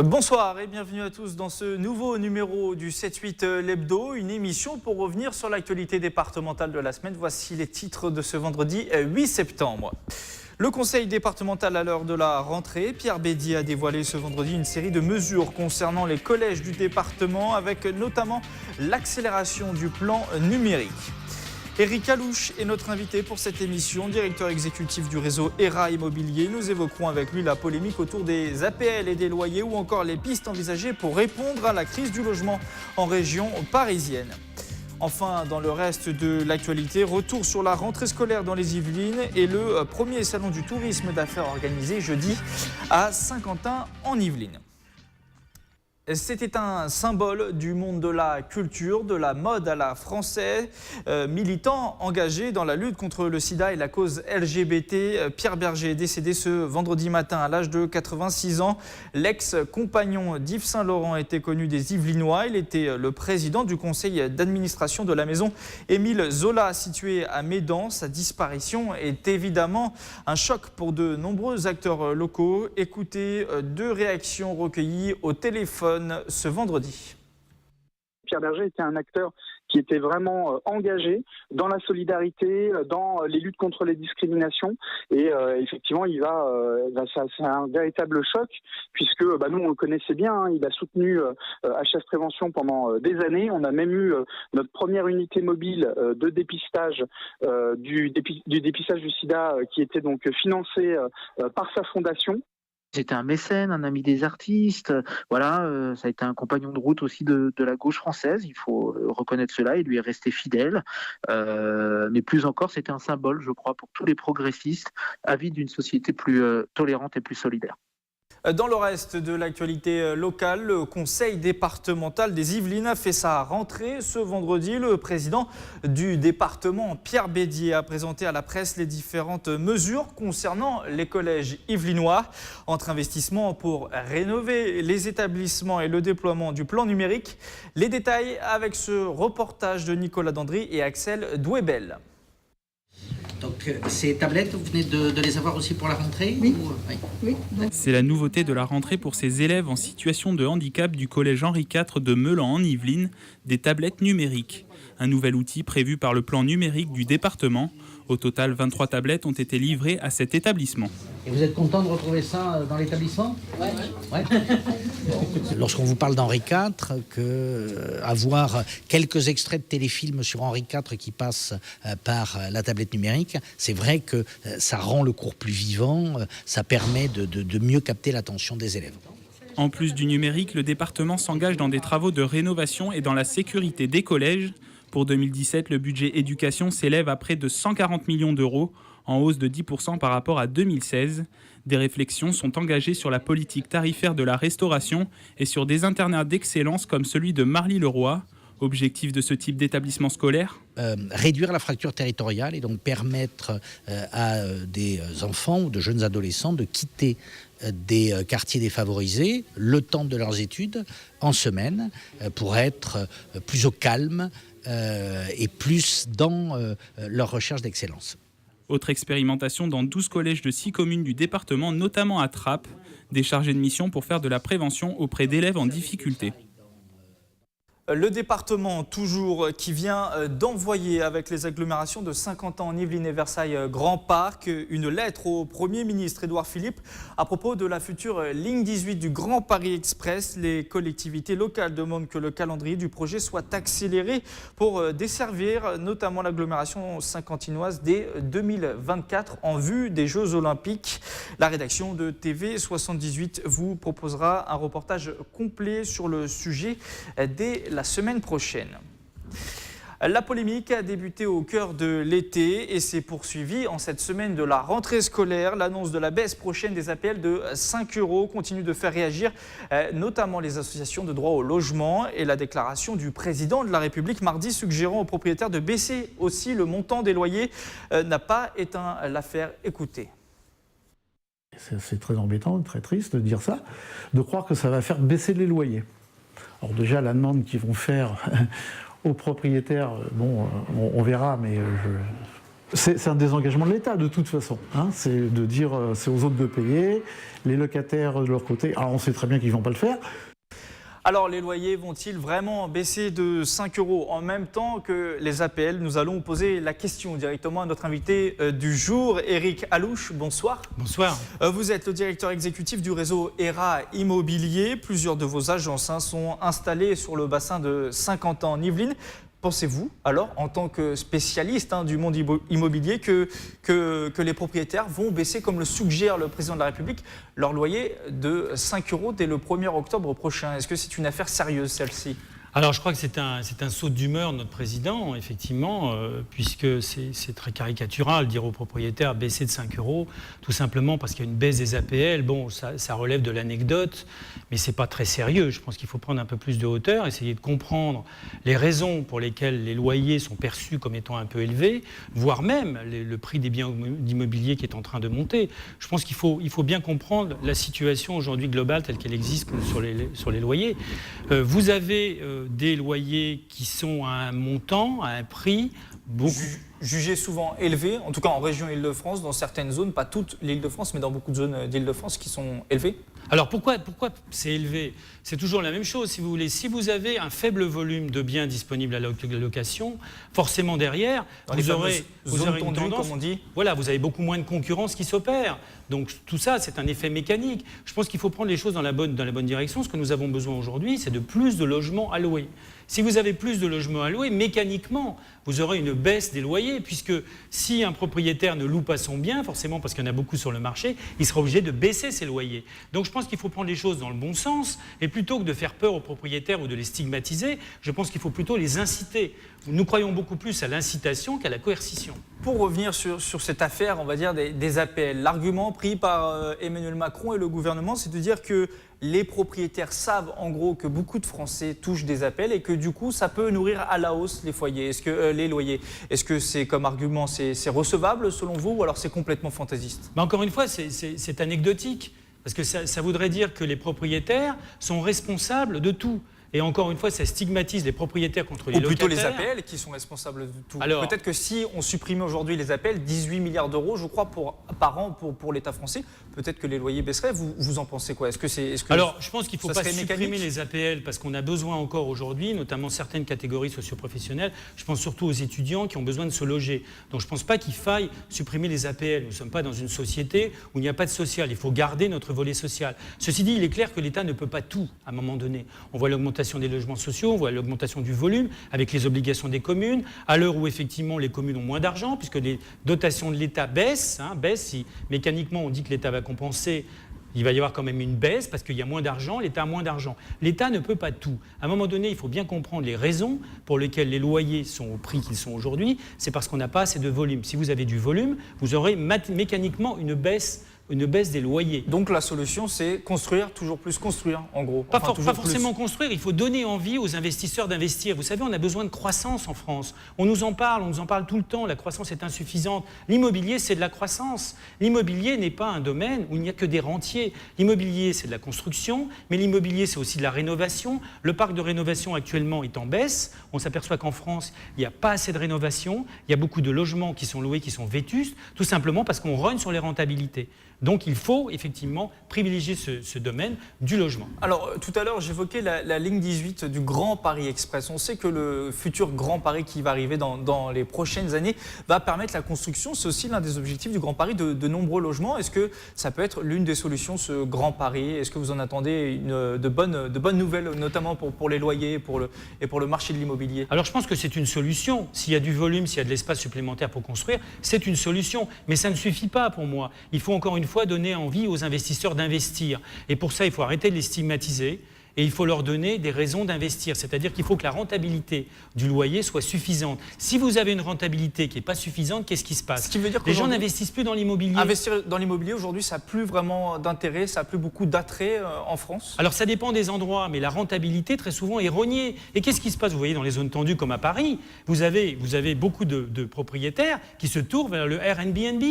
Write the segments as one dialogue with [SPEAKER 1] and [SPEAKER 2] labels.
[SPEAKER 1] Bonsoir et bienvenue à tous dans ce nouveau numéro du 7-8 l'Hebdo, une émission pour revenir sur l'actualité départementale de la semaine. Voici les titres de ce vendredi 8 septembre. Le conseil départemental à l'heure de la rentrée, Pierre Bédier a dévoilé ce vendredi une série de mesures concernant les collèges du département avec notamment l'accélération du plan numérique. Éric Alouche est notre invité pour cette émission, directeur exécutif du réseau ERA Immobilier. Nous évoquerons avec lui la polémique autour des APL et des loyers ou encore les pistes envisagées pour répondre à la crise du logement en région parisienne. Enfin, dans le reste de l'actualité, retour sur la rentrée scolaire dans les Yvelines et le premier salon du tourisme d'affaires organisé jeudi à Saint-Quentin en Yvelines. C'était un symbole du monde de la culture, de la mode à la française, militant engagé dans la lutte contre le sida et la cause LGBT. Pierre Berger est décédé ce vendredi matin à l'âge de 86 ans. L'ex-compagnon d'Yves Saint-Laurent était connu des Yvelinois. Il était le président du conseil d'administration de la maison Émile Zola située à Médan. Sa disparition est évidemment un choc pour de nombreux acteurs locaux. Écoutez deux réactions recueillies au téléphone ce vendredi.
[SPEAKER 2] Pierre Berger était un acteur qui était vraiment engagé dans la solidarité, dans les luttes contre les discriminations. Et effectivement, c'est un véritable choc, puisque nous, on le connaissait bien. Hein, il a soutenu HF Prévention pendant des années. On a même eu notre première unité mobile de dépistage du dépistage du sida qui était donc financée par sa fondation.
[SPEAKER 3] C'était un mécène, un ami des artistes, ça a été un compagnon de route aussi de la gauche française, il faut reconnaître cela, il lui est resté fidèle, mais plus encore, c'était un symbole, je crois, pour tous les progressistes, avides d'une société plus tolérante et plus solidaire.
[SPEAKER 1] Dans le reste de l'actualité locale, le conseil départemental des Yvelines a fait sa rentrée ce vendredi. Le président du département, Pierre Bédier, a présenté à la presse les différentes mesures concernant les collèges yvelinois. Entre investissements pour rénover les établissements et le déploiement du plan numérique. Les détails avec ce reportage de Nicolas Dandry et Axel Douébel.
[SPEAKER 4] Donc ces tablettes, vous venez de les avoir aussi pour la rentrée ?
[SPEAKER 5] Oui. Oui.
[SPEAKER 6] C'est la nouveauté de la rentrée pour ces élèves en situation de handicap du collège Henri IV de Meulan en Yvelines, des tablettes numériques. Un nouvel outil prévu par le plan numérique du département. Au total, 23 tablettes ont été livrées à cet établissement.
[SPEAKER 4] Et vous êtes content de retrouver ça dans l'établissement ? Oui. Ouais. Lorsqu'on vous parle d'Henri IV, avoir quelques extraits de téléfilms sur Henri IV qui passent par la tablette numérique, c'est vrai que ça rend le cours plus vivant, ça permet de mieux capter l'attention des élèves.
[SPEAKER 6] En plus du numérique, le département s'engage dans des travaux de rénovation et dans la sécurité des collèges. Pour 2017, le budget éducation s'élève à près de 140 millions d'euros, en hausse de 10% par rapport à 2016. Des réflexions sont engagées sur la politique tarifaire de la restauration et sur des internats d'excellence comme celui de Marly-le-Roi. Objectif de ce type d'établissement scolaire ?
[SPEAKER 4] Réduire la fracture territoriale et donc permettre à des enfants ou de jeunes adolescents de quitter des quartiers défavorisés le temps de leurs études en semaine pour être plus au calme et plus dans leur recherche d'excellence.
[SPEAKER 6] Autre expérimentation dans 12 collèges de 6 communes du département, notamment à Trappes, des chargés de mission pour faire de la prévention auprès d'élèves en difficulté.
[SPEAKER 1] Le département, toujours, qui vient d'envoyer avec les agglomérations de Saint-Quentin en Yvelines et Versailles Grand Parc une lettre au Premier ministre Édouard Philippe à propos de la future ligne 18 du Grand Paris Express. Les collectivités locales demandent que le calendrier du projet soit accéléré pour desservir notamment l'agglomération saint-quentinoise dès 2024 en vue des Jeux Olympiques. La rédaction de TV78 vous proposera un reportage complet sur le sujet dès la semaine prochaine. La polémique a débuté au cœur de l'été et s'est poursuivie en cette semaine de la rentrée scolaire. L'annonce de la baisse prochaine des APL de 5 € continue de faire réagir notamment les associations de droit au logement et la déclaration du président de la République mardi suggérant aux propriétaires de baisser aussi le montant des loyers n'a pas éteint l'affaire. Écoutez.
[SPEAKER 7] C'est très embêtant, très triste de dire ça, de croire que ça va faire baisser les loyers. Alors déjà, la demande qu'ils vont faire aux propriétaires, on verra, mais C'est un désengagement de l'État de toute façon. Hein. C'est de dire c'est aux autres de payer, les locataires de leur côté. Alors on sait très bien qu'ils ne vont pas le faire.
[SPEAKER 1] Alors les loyers vont-ils vraiment baisser de 5 € en même temps que les APL? Nous allons poser la question directement à notre invité du jour, Éric Alouche. Bonsoir.
[SPEAKER 5] Bonsoir.
[SPEAKER 1] Vous êtes le directeur exécutif du réseau ERA Immobilier. Plusieurs de vos agences sont installées sur le bassin de Saint-Quentin en Yvelines. Pensez-vous, alors, en tant que spécialiste du monde immobilier, que les propriétaires vont baisser, comme le suggère le président de la République, leur loyer de 5 € dès le 1er octobre prochain? Est-ce que c'est une affaire sérieuse, celle-ci?
[SPEAKER 5] Alors je crois que c'est un saut d'humeur de notre président, effectivement, puisque c'est très caricatural de dire aux propriétaires baisser de 5 €, tout simplement parce qu'il y a une baisse des APL. Bon, ça relève de l'anecdote, mais c'est pas très sérieux. Je pense qu'il faut prendre un peu plus de hauteur, essayer de comprendre les raisons pour lesquelles les loyers sont perçus comme étant un peu élevés, voire même le prix des biens immobiliers qui est en train de monter. Je pense qu'il faut bien comprendre la situation aujourd'hui globale telle qu'elle existe sur les loyers. Vous avez des loyers qui sont à un montant, à un prix beaucoup
[SPEAKER 1] jugés souvent élevés, en tout cas en région Île-de-France, dans certaines zones, pas toute l'Île-de-France, mais dans beaucoup de zones d'Île-de-France qui sont élevés.
[SPEAKER 5] Alors pourquoi c'est élevé? C'est toujours la même chose, si vous voulez. Si vous avez un faible volume de biens disponibles à la location, forcément derrière, vous aurez une tendance, comme on dit. Voilà, vous avez beaucoup moins de concurrence qui s'opère. Donc tout ça, c'est un effet mécanique. Je pense qu'il faut prendre les choses dans la bonne direction. Ce que nous avons besoin aujourd'hui, c'est de plus de logements à louer. Si vous avez plus de logements à louer, mécaniquement, vous aurez une baisse des loyers, puisque si un propriétaire ne loue pas son bien, forcément parce qu'il y en a beaucoup sur le marché, il sera obligé de baisser ses loyers. Donc je pense qu'il faut prendre les choses dans le bon sens, et plutôt que de faire peur aux propriétaires ou de les stigmatiser, je pense qu'il faut plutôt les inciter. Nous croyons beaucoup plus à l'incitation qu'à la coercition.
[SPEAKER 1] Pour revenir sur cette affaire, on va dire, des APL, l'argument pris par Emmanuel Macron et le gouvernement, c'est de dire que les propriétaires savent en gros que beaucoup de Français touchent des APL et que du coup, ça peut nourrir à la hausse les foyers, les loyers. Est-ce que c'est comme argument, c'est recevable selon vous, ou alors c'est complètement fantaisiste?
[SPEAKER 5] Encore une fois, c'est anecdotique, parce que ça voudrait dire que les propriétaires sont responsables de tout. Et encore une fois, ça stigmatise les propriétaires contre les locataires.
[SPEAKER 1] Ou plutôt les APL qui sont responsables de tout. Alors, peut-être que si on supprimait aujourd'hui les APL, 18 milliards d'euros, je crois, par an pour l'État français, peut-être que les loyers baisseraient. Vous en pensez quoi?
[SPEAKER 5] Alors, je pense qu'il ne faut pas supprimer les APL parce qu'on a besoin encore aujourd'hui, notamment certaines catégories socioprofessionnelles. Je pense surtout aux étudiants qui ont besoin de se loger. Donc, je ne pense pas qu'il faille supprimer les APL. Nous ne sommes pas dans une société où il n'y a pas de social. Il faut garder notre volet social. Ceci dit, il est clair que l'État ne peut pas tout à un moment donné. On voit l'augmentation des logements sociaux, on voit l'augmentation du volume avec les obligations des communes, à l'heure où effectivement les communes ont moins d'argent, puisque les dotations de l'État baissent, si mécaniquement on dit que l'État va compenser, il va y avoir quand même une baisse parce qu'il y a moins d'argent, l'État a moins d'argent. L'État ne peut pas tout. À un moment donné, il faut bien comprendre les raisons pour lesquelles les loyers sont au prix qu'ils sont aujourd'hui, c'est parce qu'on n'a pas assez de volume. Si vous avez du volume, vous aurez mécaniquement une baisse des loyers.
[SPEAKER 1] Donc la solution, c'est construire, toujours plus construire, en gros.
[SPEAKER 5] Pas forcément construire, il faut donner envie aux investisseurs d'investir. Vous savez, on a besoin de croissance en France. On nous en parle tout le temps, la croissance est insuffisante. L'immobilier, c'est de la croissance. L'immobilier n'est pas un domaine où il n'y a que des rentiers. L'immobilier, c'est de la construction, mais l'immobilier, c'est aussi de la rénovation. Le parc de rénovation actuellement est en baisse. On s'aperçoit qu'en France, il n'y a pas assez de rénovation. Il y a beaucoup de logements qui sont loués, qui sont vétustes, tout simplement parce qu'on rogne sur les rentabilités. Donc il faut effectivement privilégier ce domaine du logement.
[SPEAKER 1] Alors tout à l'heure j'évoquais la ligne 18 du Grand Paris Express. On sait que le futur Grand Paris qui va arriver dans les prochaines années va permettre la construction, c'est aussi l'un des objectifs du Grand Paris, de nombreux logements. Est-ce que ça peut être l'une des solutions, ce Grand Paris? Est-ce que vous en attendez de bonnes nouvelles, notamment pour les loyers et pour le marché de l'immobilier?
[SPEAKER 5] Alors je pense que c'est une solution. S'il y a du volume, s'il y a de l'espace supplémentaire pour construire, c'est une solution. Mais ça ne suffit pas pour moi. Il faut encore une fois donner envie aux investisseurs d'investir. Et pour ça, il faut arrêter de les stigmatiser et il faut leur donner des raisons d'investir. C'est-à-dire qu'il faut que la rentabilité du loyer soit suffisante. Si vous avez une rentabilité qui n'est pas suffisante, qu'est-ce qui se passe?
[SPEAKER 1] Ce qui veut dire que
[SPEAKER 5] les gens n'investissent plus dans l'immobilier.
[SPEAKER 1] Investir dans l'immobilier, aujourd'hui, ça n'a plus vraiment d'intérêt, ça n'a plus beaucoup d'attrait en France?
[SPEAKER 5] Alors ça dépend des endroits, mais la rentabilité, très souvent, est rognée. Et qu'est-ce qui se passe? Vous voyez, dans les zones tendues comme à Paris, vous avez beaucoup de propriétaires qui se tournent vers le Airbnb.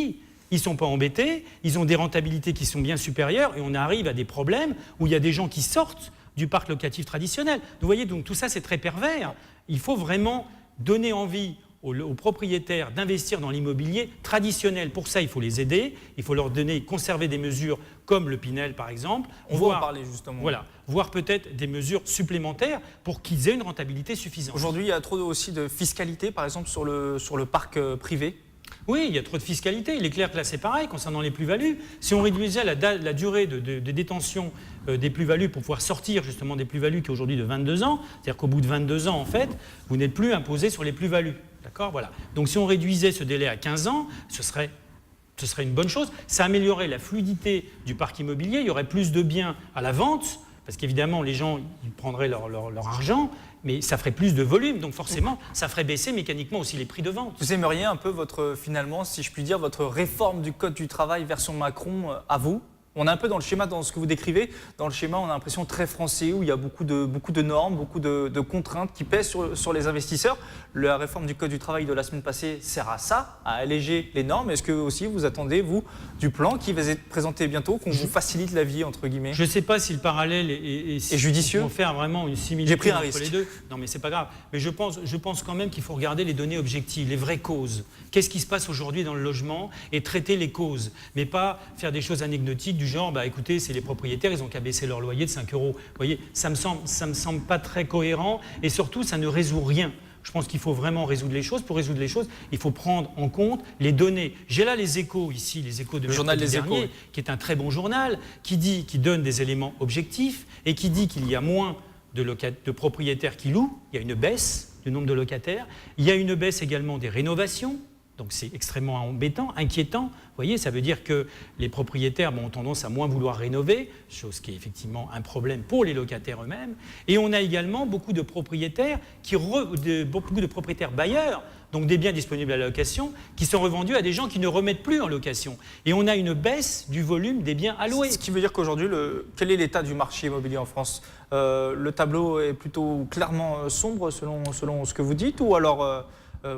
[SPEAKER 5] Ils ne sont pas embêtés, ils ont des rentabilités qui sont bien supérieures et on arrive à des problèmes où il y a des gens qui sortent du parc locatif traditionnel. Vous voyez, donc tout ça, c'est très pervers. Il faut vraiment donner envie aux propriétaires d'investir dans l'immobilier traditionnel. Pour ça, il faut les aider, il faut leur conserver des mesures comme le Pinel, par exemple.
[SPEAKER 1] On va en parler justement.
[SPEAKER 5] Voilà, voire peut-être des mesures supplémentaires pour qu'ils aient une rentabilité suffisante.
[SPEAKER 1] Aujourd'hui, il y a trop aussi de fiscalité, par exemple, sur le parc privé.
[SPEAKER 5] Oui, il y a trop de fiscalité. Il est clair que là, c'est pareil concernant les plus-values. Si on réduisait la durée de détention des plus-values pour pouvoir sortir justement des plus-values qui est aujourd'hui de 22 ans, c'est-à-dire qu'au bout de 22 ans, en fait, vous n'êtes plus imposé sur les plus-values. D'accord ? Voilà. Donc si on réduisait ce délai à 15 ans, ce serait une bonne chose. Ça améliorerait la fluidité du parc immobilier. Il y aurait plus de biens à la vente, parce qu'évidemment, les gens ils prendraient leur argent, mais ça ferait plus de volume, donc forcément, ça ferait baisser mécaniquement aussi les prix de vente.
[SPEAKER 1] Vous aimeriez un peu finalement, si je puis dire, votre réforme du Code du travail version Macron à vous ? On est un peu dans le schéma, dans ce que vous décrivez, dans le schéma, on a l'impression très français, où il y a beaucoup de normes, beaucoup de contraintes qui pèsent sur les investisseurs. La réforme du Code du travail de la semaine passée sert à ça, à alléger les normes. Est-ce que aussi vous attendez, vous, du plan qui va être présenté bientôt, qu'on vous facilite la vie, entre guillemets ?
[SPEAKER 5] Je ne sais pas si le parallèle est
[SPEAKER 1] judicieux.
[SPEAKER 5] Pour faire vraiment une similitude
[SPEAKER 1] J'ai pris un
[SPEAKER 5] entre
[SPEAKER 1] risque.
[SPEAKER 5] les deux. Non, mais c'est pas grave. Mais je pense quand même qu'il faut regarder les données objectives, les vraies causes. Qu'est-ce qui se passe aujourd'hui dans le logement et traiter les causes, mais pas faire des choses anecdotiques du genre, écoutez, c'est les propriétaires, ils ont qu'à baisser leur loyer de 5 €. Vous voyez, ça me semble pas très cohérent et surtout, ça ne résout rien. Je pense qu'il faut vraiment résoudre les choses. Pour résoudre les choses, il faut prendre en compte les données. J'ai là les Échos, ici, les Échos de mercredi dernier, qui est un très bon journal, qui donne des éléments objectifs et qui dit qu'il y a moins de propriétaires qui louent, il y a une baisse du nombre de locataires, il y a une baisse également des rénovations. Donc c'est extrêmement embêtant, inquiétant. Vous voyez, ça veut dire que les propriétaires ont tendance à moins vouloir rénover, chose qui est effectivement un problème pour les locataires eux-mêmes. Et on a également beaucoup de propriétaires, beaucoup de propriétaires bailleurs, donc des biens disponibles à la location, qui sont revendus à des gens qui ne remettent plus en location. Et on a une baisse du volume des biens alloués.
[SPEAKER 1] Ce qui veut dire qu'aujourd'hui, quel est l'état du marché immobilier en France ? Le tableau est plutôt clairement sombre selon ce que vous dites, ou alors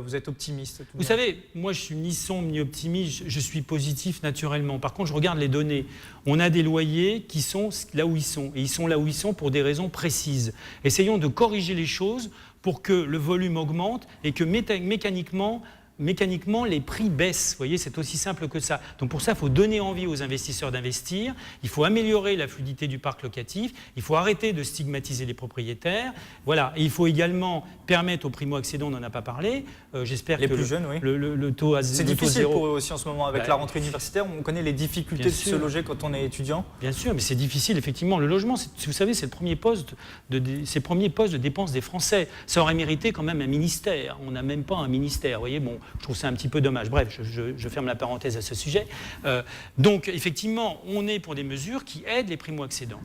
[SPEAKER 1] vous êtes optimiste ?
[SPEAKER 5] Vous savez, moi je suis ni sombre ni optimiste, je suis positif naturellement. Par contre, je regarde les données. On a des loyers qui sont là où ils sont, et ils sont là où ils sont pour des raisons précises. Essayons de corriger les choses pour que le volume augmente et que mécaniquement, les prix baissent. Vous voyez, c'est aussi simple que ça. Donc pour ça, il faut donner envie aux investisseurs d'investir, il faut améliorer la fluidité du parc locatif, il faut arrêter de stigmatiser les propriétaires. Voilà. Et il faut également permettre aux primo-accédants, on n'en a pas parlé, j'espère
[SPEAKER 1] les
[SPEAKER 5] que
[SPEAKER 1] plus jeunes, oui.
[SPEAKER 5] le taux à
[SPEAKER 1] c'est difficile pour eux aussi en ce moment, avec la rentrée universitaire, on connaît les difficultés de se loger quand on est étudiant.
[SPEAKER 5] Bien sûr, mais c'est difficile, effectivement. Le logement, vous savez, c'est le premier poste de dépenses des Français. Ça aurait mérité quand même un ministère. On n'a même pas un ministère, vous voyez, bon. Je trouve ça un petit peu dommage. Bref, je ferme la parenthèse à ce sujet. Donc, effectivement, on est pour des mesures qui aident les primo-accédants.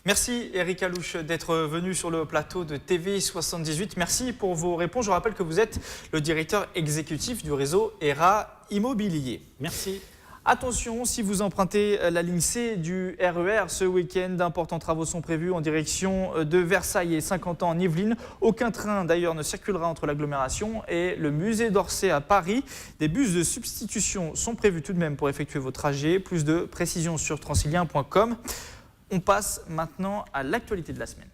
[SPEAKER 1] Merci Éric Alouche d'être venu sur le plateau de TV78. Merci pour vos réponses. Je rappelle que vous êtes le directeur exécutif du réseau ERA Immobilier.
[SPEAKER 5] Merci.
[SPEAKER 1] Attention, si vous empruntez la ligne C du RER ce week-end, d'importants travaux sont prévus en direction de Versailles et Saint-Quentin en Yvelines. Aucun train d'ailleurs ne circulera entre l'agglomération et le musée d'Orsay à Paris. Des bus de substitution sont prévus tout de même pour effectuer vos trajets. Plus de précisions sur transilien.com. On passe maintenant à l'actualité de la semaine.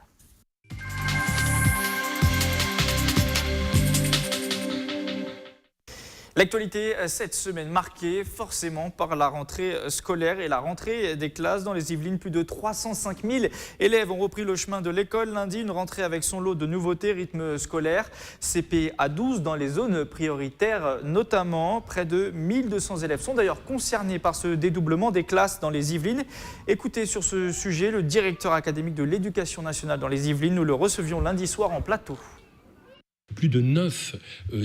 [SPEAKER 1] L'actualité cette semaine marquée forcément par la rentrée scolaire et la rentrée des classes dans les Yvelines. Plus de 305 000 élèves ont repris le chemin de l'école lundi. Une rentrée avec son lot de nouveautés, rythme scolaire, CP à 12 dans les zones prioritaires notamment. Près de 1200 élèves sont d'ailleurs concernés par ce dédoublement des classes dans les Yvelines. Écoutez sur ce sujet le directeur académique de l'éducation nationale dans les Yvelines. Nous le recevions lundi soir en plateau.
[SPEAKER 8] Plus de 9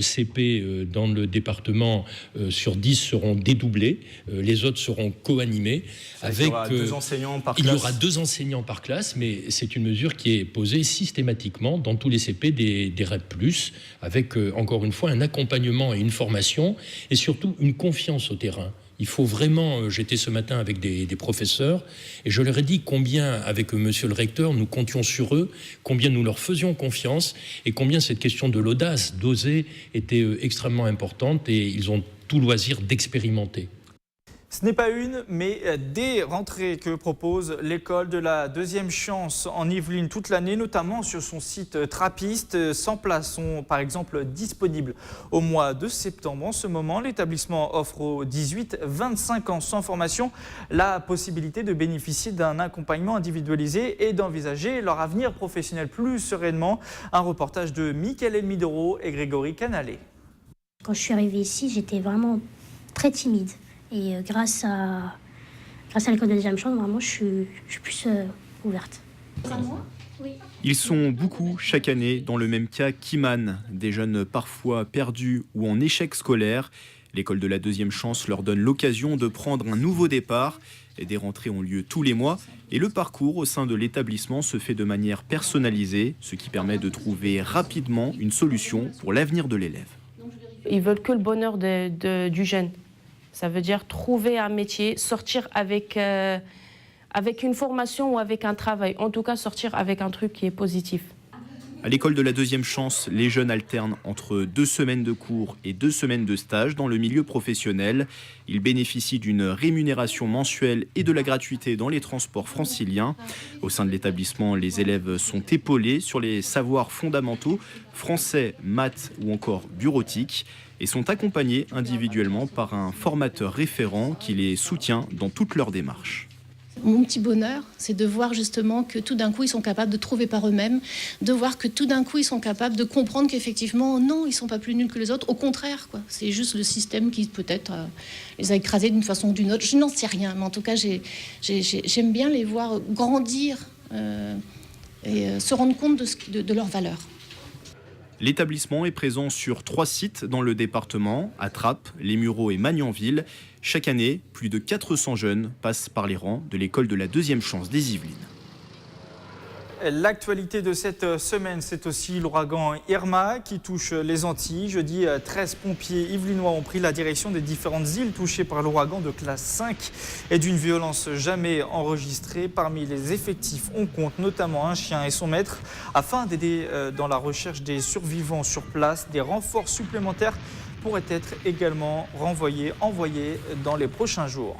[SPEAKER 8] CP dans le département sur 10 seront dédoublés. Les autres seront co-animés.
[SPEAKER 1] Il y aura 2 enseignants par classe.
[SPEAKER 8] Il y aura 2 enseignants par classe, mais c'est une mesure qui est posée systématiquement dans tous les CP des REP+, avec encore une fois un accompagnement et une formation, et surtout une confiance au terrain. Il faut vraiment, j'étais ce matin avec des professeurs et je leur ai dit combien, avec monsieur le recteur, nous comptions sur eux, combien nous leur faisions confiance et combien cette question de l'audace, d'oser, était extrêmement importante et ils ont tout loisir d'expérimenter.
[SPEAKER 1] Ce n'est pas une, mais des rentrées que propose l'école de la deuxième chance en Yvelines toute l'année, notamment sur son site Trappiste. 100 places sont par exemple disponibles au mois de septembre. En ce moment, l'établissement offre aux 18-25 ans sans formation la possibilité de bénéficier d'un accompagnement individualisé et d'envisager leur avenir professionnel plus sereinement. Un reportage de Mickaël Elmidoro et Grégory Canalé.
[SPEAKER 9] Quand je suis arrivée ici, j'étais vraiment très timide. Et grâce à l'école de deuxième chance, vraiment, je suis plus ouverte.
[SPEAKER 10] Ils sont beaucoup chaque année dans le même cas qu'Iman, des jeunes parfois perdus ou en échec scolaire. L'école de la deuxième chance leur donne l'occasion de prendre un nouveau départ. Des rentrées ont lieu tous les mois et le parcours au sein de l'établissement se fait de manière personnalisée, ce qui permet de trouver rapidement une solution pour l'avenir de l'élève.
[SPEAKER 11] Ils veulent que le bonheur du jeune. Ça veut dire trouver un métier, sortir avec une formation ou avec un travail. En tout cas, sortir avec un truc qui est positif.
[SPEAKER 10] À l'école de la deuxième chance, les jeunes alternent entre 2 semaines de cours et 2 semaines de stage dans le milieu professionnel. Ils bénéficient d'une rémunération mensuelle et de la gratuité dans les transports franciliens. Au sein de l'établissement, les élèves sont épaulés sur les savoirs fondamentaux, français, maths ou encore bureautique, et sont accompagnés individuellement par un formateur référent qui les soutient dans toutes leurs démarches.
[SPEAKER 12] Mon petit bonheur, c'est de voir justement que tout d'un coup, ils sont capables de trouver par eux-mêmes, de voir que tout d'un coup, ils sont capables de comprendre qu'effectivement, non, ils ne sont pas plus nuls que les autres. Au contraire, quoi. C'est juste le système qui peut-être les a écrasés d'une façon ou d'une autre. Je n'en sais rien, mais en tout cas, j'aime bien les voir grandir et se rendre compte de leurs valeurs.
[SPEAKER 10] L'établissement est présent sur 3 sites dans le département, à Trappes, Les Mureaux et Magnanville. Chaque année, plus de 400 jeunes passent par les rangs de l'école de la deuxième chance des Yvelines.
[SPEAKER 1] L'actualité de cette semaine, c'est aussi l'ouragan Irma qui touche les Antilles. Jeudi, 13 pompiers yvelinois ont pris la direction des différentes îles touchées par l'ouragan de classe 5 et d'une violence jamais enregistrée. Parmi les effectifs, on compte notamment un chien et son maître. Afin d'aider dans la recherche des survivants sur place, des renforts supplémentaires pourraient être également envoyés dans les prochains jours.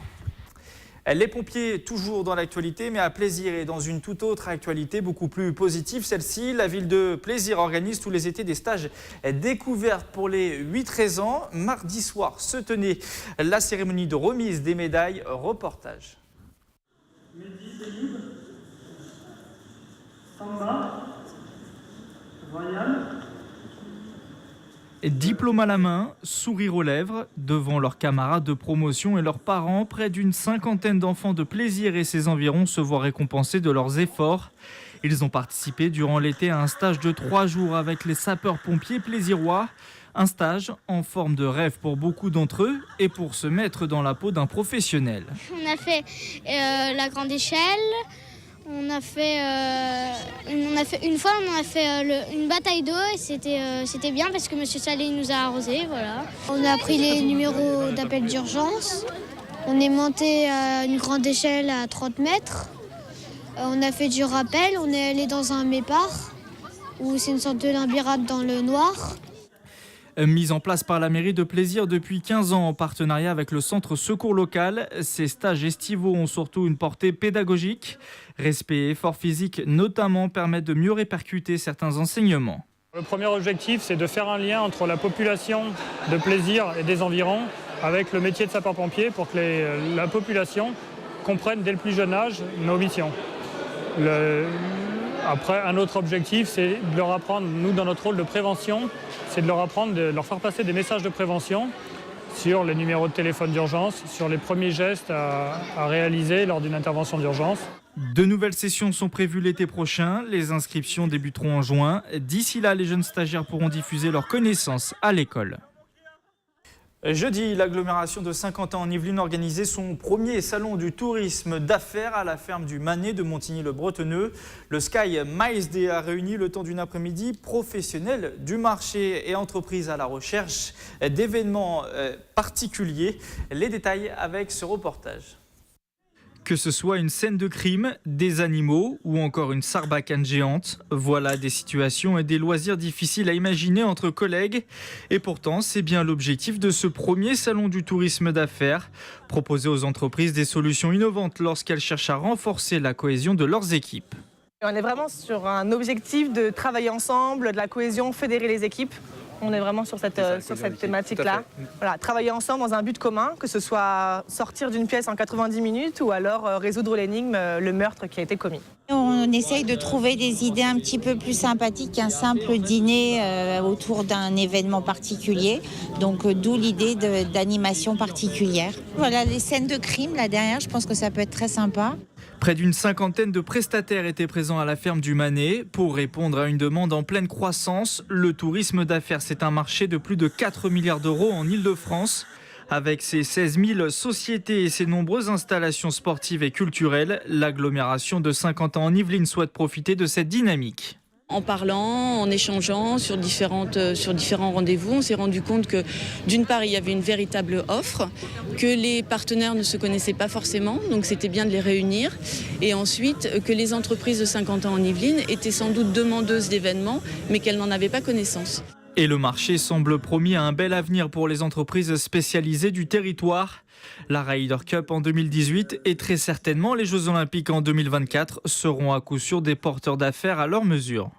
[SPEAKER 1] Les pompiers, toujours dans l'actualité, mais à Plaisir et dans une toute autre actualité, beaucoup plus positive. Celle-ci, la ville de Plaisir organise tous les étés des stages découverts pour les 8-13 ans. Mardi soir se tenait la cérémonie de remise des médailles. Reportage.
[SPEAKER 13] Mehdi Seyoub, Samba, Ryan.
[SPEAKER 1] Diplôme à la main, sourire aux lèvres, devant leurs camarades de promotion et leurs parents, près d'une 50aine d'enfants de Plaisir et ses environs se voient récompensés de leurs efforts. Ils ont participé durant l'été à un stage de 3 jours avec les sapeurs-pompiers plaisirois. Un stage en forme de rêve pour beaucoup d'entre eux et pour se mettre dans la peau d'un professionnel.
[SPEAKER 14] On a fait la grande échelle. On a fait une fois, on a fait une bataille d'eau et c'était bien parce que Monsieur Salé nous a arrosés, voilà. On a pris les numéros d'appel d'urgence. On est monté à une grande échelle à 30 mètres. On a fait du rappel. On est allé dans un mépar où c'est une sorte de labyrinthe dans le noir.
[SPEAKER 1] Mise en place par la mairie de Plaisir depuis 15 ans en partenariat avec le centre secours local, ces stages estivaux ont surtout une portée pédagogique. Respect et effort physique notamment permettent de mieux répercuter certains enseignements.
[SPEAKER 15] Le premier objectif, c'est de faire un lien entre la population de Plaisir et des environs avec le métier de sapeur-pompier pour que la population comprenne dès le plus jeune âge nos missions. Après, un autre objectif, c'est de leur apprendre, nous, dans notre rôle de prévention, c'est de leur apprendre, de leur faire passer des messages de prévention sur les numéros de téléphone d'urgence, sur les premiers gestes à réaliser lors d'une intervention d'urgence.
[SPEAKER 1] De nouvelles sessions sont prévues l'été prochain. Les inscriptions débuteront en juin. D'ici là, les jeunes stagiaires pourront diffuser leurs connaissances à l'école. Jeudi, l'agglomération de Saint-Quentin en Yvelines organisait son premier salon du tourisme d'affaires à la ferme du Manet de Montigny-le-Bretonneux. Le Sky Miles Day a réuni le temps d'une après-midi professionnels du marché et entreprises à la recherche d'événements particuliers. Les détails avec ce reportage. Que ce soit une scène de crime, des animaux ou encore une sarbacane géante, voilà des situations et des loisirs difficiles à imaginer entre collègues. Et pourtant, c'est bien l'objectif de ce premier salon du tourisme d'affaires, proposer aux entreprises des solutions innovantes lorsqu'elles cherchent à renforcer la cohésion de leurs équipes.
[SPEAKER 16] On est vraiment sur un objectif de travailler ensemble, de la cohésion, fédérer les équipes. On est vraiment sur cette thématique-là. Voilà, travailler ensemble dans un but commun, que ce soit sortir d'une pièce en 90 minutes ou alors résoudre l'énigme, le meurtre qui a été commis.
[SPEAKER 17] On essaye de trouver des idées un petit peu plus sympathiques qu'un simple dîner autour d'un événement particulier. Donc d'où l'idée d'animation particulière. Voilà, les scènes de crime là derrière, je pense que ça peut être très sympa.
[SPEAKER 1] Près d'une cinquantaine de prestataires étaient présents à la ferme du Manet. Pour répondre à une demande en pleine croissance, le tourisme d'affaires, c'est un marché de plus de 4 milliards d'euros en Île-de-France. Avec ses 16 000 sociétés et ses nombreuses installations sportives et culturelles, l'agglomération de Saint-Quentin en Yvelines souhaite profiter de cette dynamique.
[SPEAKER 18] En parlant, en échangeant sur différents rendez-vous, on s'est rendu compte que d'une part, il y avait une véritable offre, que les partenaires ne se connaissaient pas forcément, donc c'était bien de les réunir. Et ensuite, que les entreprises de Saint-Quentin en Yvelines étaient sans doute demandeuses d'événements, mais qu'elles n'en avaient pas connaissance.
[SPEAKER 1] Et le marché semble promis à un bel avenir pour les entreprises spécialisées du territoire. La Ryder Cup en 2018 et très certainement les Jeux Olympiques en 2024 seront à coup sûr des porteurs d'affaires à leur mesure.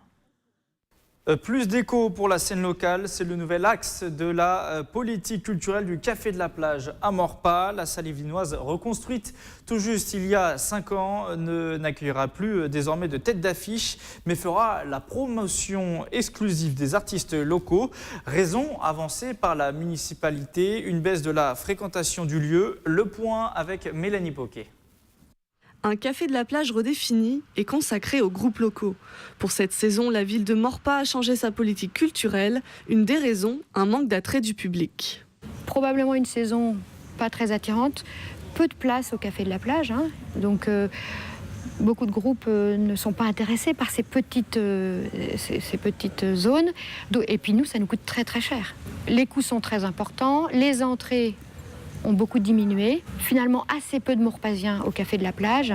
[SPEAKER 1] Plus d'écho pour la scène locale, c'est le nouvel axe de la politique culturelle du Café de la Plage à Maurepas. La salle yvelinoise, reconstruite tout juste il y a 5 ans, n'accueillera plus désormais de tête d'affiche, mais fera la promotion exclusive des artistes locaux. Raison avancée par la municipalité, une baisse de la fréquentation du lieu. Le point avec Mélanie Poquet.
[SPEAKER 19] Un café de la plage redéfini et consacré aux groupes locaux. Pour cette saison, la ville de Maurepas a changé sa politique culturelle. Une des raisons, un manque d'attrait du public.
[SPEAKER 20] Probablement une saison pas très attirante, peu de place au café de la plage. Donc beaucoup de groupes ne sont pas intéressés par ces petites zones. Et puis nous, ça nous coûte très très cher. Les coûts sont très importants, les entrées ont beaucoup diminué. Finalement, assez peu de Maurepasiens au café de la plage.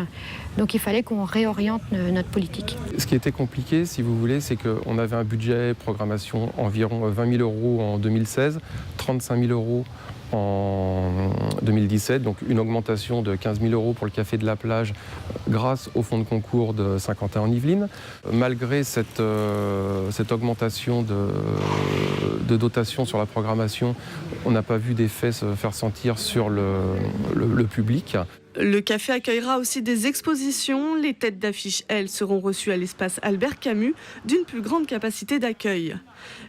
[SPEAKER 20] Donc il fallait qu'on réoriente notre politique.
[SPEAKER 21] Ce qui était compliqué, si vous voulez, c'est qu'on avait un budget programmation environ 20 000 euros en 2016, 35 000 euros en 2017, donc une augmentation de 15 000 euros pour le café de la plage grâce au fonds de concours de Saint-Quentin en Yvelines. Malgré cette augmentation de dotation sur la programmation, on n'a pas vu d'effet se faire sentir sur le public.
[SPEAKER 19] Le café accueillera aussi des expositions. Les têtes d'affiche, elles, seront reçues à l'espace Albert Camus, d'une plus grande capacité d'accueil.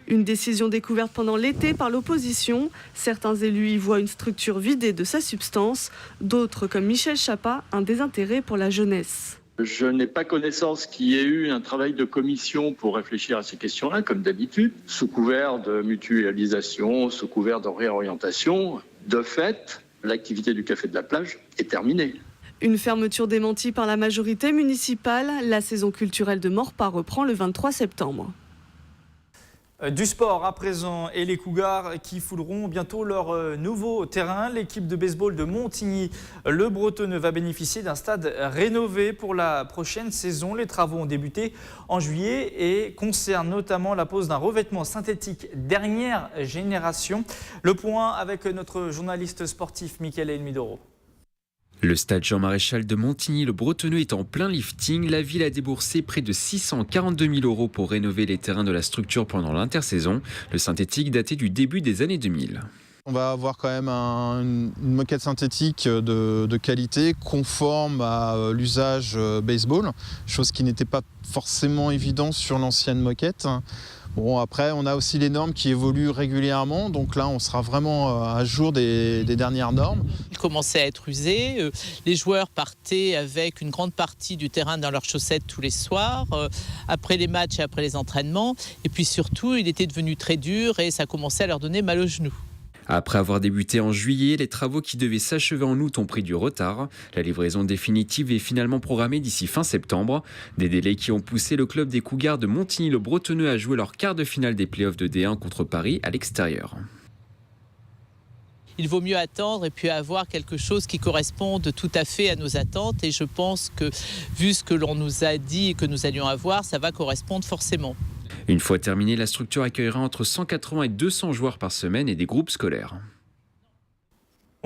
[SPEAKER 19] Une décision découverte pendant l'été par l'opposition. Certains élus y voient une structure vidée de sa substance. D'autres, comme Michel Chapa, un désintérêt pour la jeunesse.
[SPEAKER 22] Je n'ai pas connaissance qu'il y ait eu un travail de commission pour réfléchir à ces questions-là, comme d'habitude, sous couvert de mutualisation, sous couvert de réorientation. De fait, l'activité du café de la plage est terminée.
[SPEAKER 19] Une fermeture démentie par la majorité municipale. La saison culturelle de Maurepas reprend le 23 septembre.
[SPEAKER 1] Du sport à présent et les Cougars qui fouleront bientôt leur nouveau terrain. L'équipe de baseball de Montigny-le-Bretonneux va bénéficier d'un stade rénové pour la prochaine saison. Les travaux ont débuté en juillet et concernent notamment la pose d'un revêtement synthétique dernière génération. Le point avec notre journaliste sportif Mickaël Elmidoro.
[SPEAKER 23] Le stade Jean-Maréchal de Montigny-le-Bretonneux est en plein lifting. La ville a déboursé près de 642 000 euros pour rénover les terrains de la structure pendant l'intersaison. Le synthétique daté du début des années 2000.
[SPEAKER 24] On va avoir quand même une moquette synthétique de qualité, conforme à l'usage baseball, chose qui n'était pas forcément évidente sur l'ancienne moquette. Bon, après, on a aussi les normes qui évoluent régulièrement, donc là, on sera vraiment à jour des dernières normes.
[SPEAKER 25] Il commençait à être usé, les joueurs partaient avec une grande partie du terrain dans leurs chaussettes tous les soirs, après les matchs et après les entraînements, et puis surtout, il était devenu très dur et ça commençait à leur donner mal aux genoux.
[SPEAKER 23] Après avoir débuté en juillet, les travaux qui devaient s'achever en août ont pris du retard. La livraison définitive est finalement programmée d'ici fin septembre. Des délais qui ont poussé le club des Cougars de Montigny-le-Bretonneux à jouer leur quart de finale des playoffs de D1 contre Paris à l'extérieur.
[SPEAKER 25] il vaut mieux attendre et puis avoir quelque chose qui corresponde tout à fait à nos attentes. Et je pense que, vu ce que l'on nous a dit et que nous allions avoir, ça va correspondre forcément.
[SPEAKER 23] Une fois terminée, la structure accueillera entre 180 et 200 joueurs par semaine et des groupes scolaires.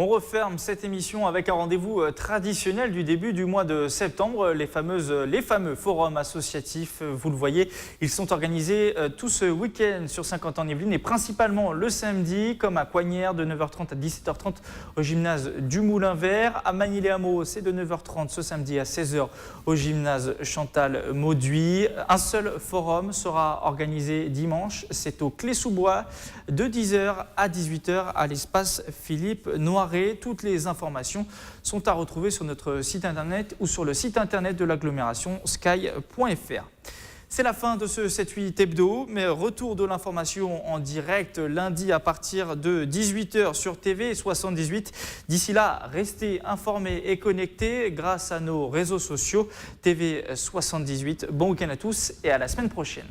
[SPEAKER 1] On referme cette émission avec un rendez-vous traditionnel du début du mois de septembre. Les fameux forums associatifs, vous le voyez, ils sont organisés tout ce week-end sur Saint-Quentin-en-Yvelines et principalement le samedi, comme à Coignères de 9h30 à 17h30 au gymnase du Moulin-Vert. À Magny-les-Hameaux, c'est de 9h30 ce samedi à 16h au gymnase Chantal Mauduit. Un seul forum sera organisé dimanche, c'est au Clé-sous-Bois de 10h à 18h à l'espace Philippe Noiret. Toutes les informations sont à retrouver sur notre site internet ou sur le site internet de l'agglomération sky.fr. C'est la fin de ce 7-8 hebdo, mais retour de l'information en direct lundi à partir de 18h sur TV 78. D'ici là, restez informés et connectés grâce à nos réseaux sociaux TV 78. Bon week-end à tous et à la semaine prochaine.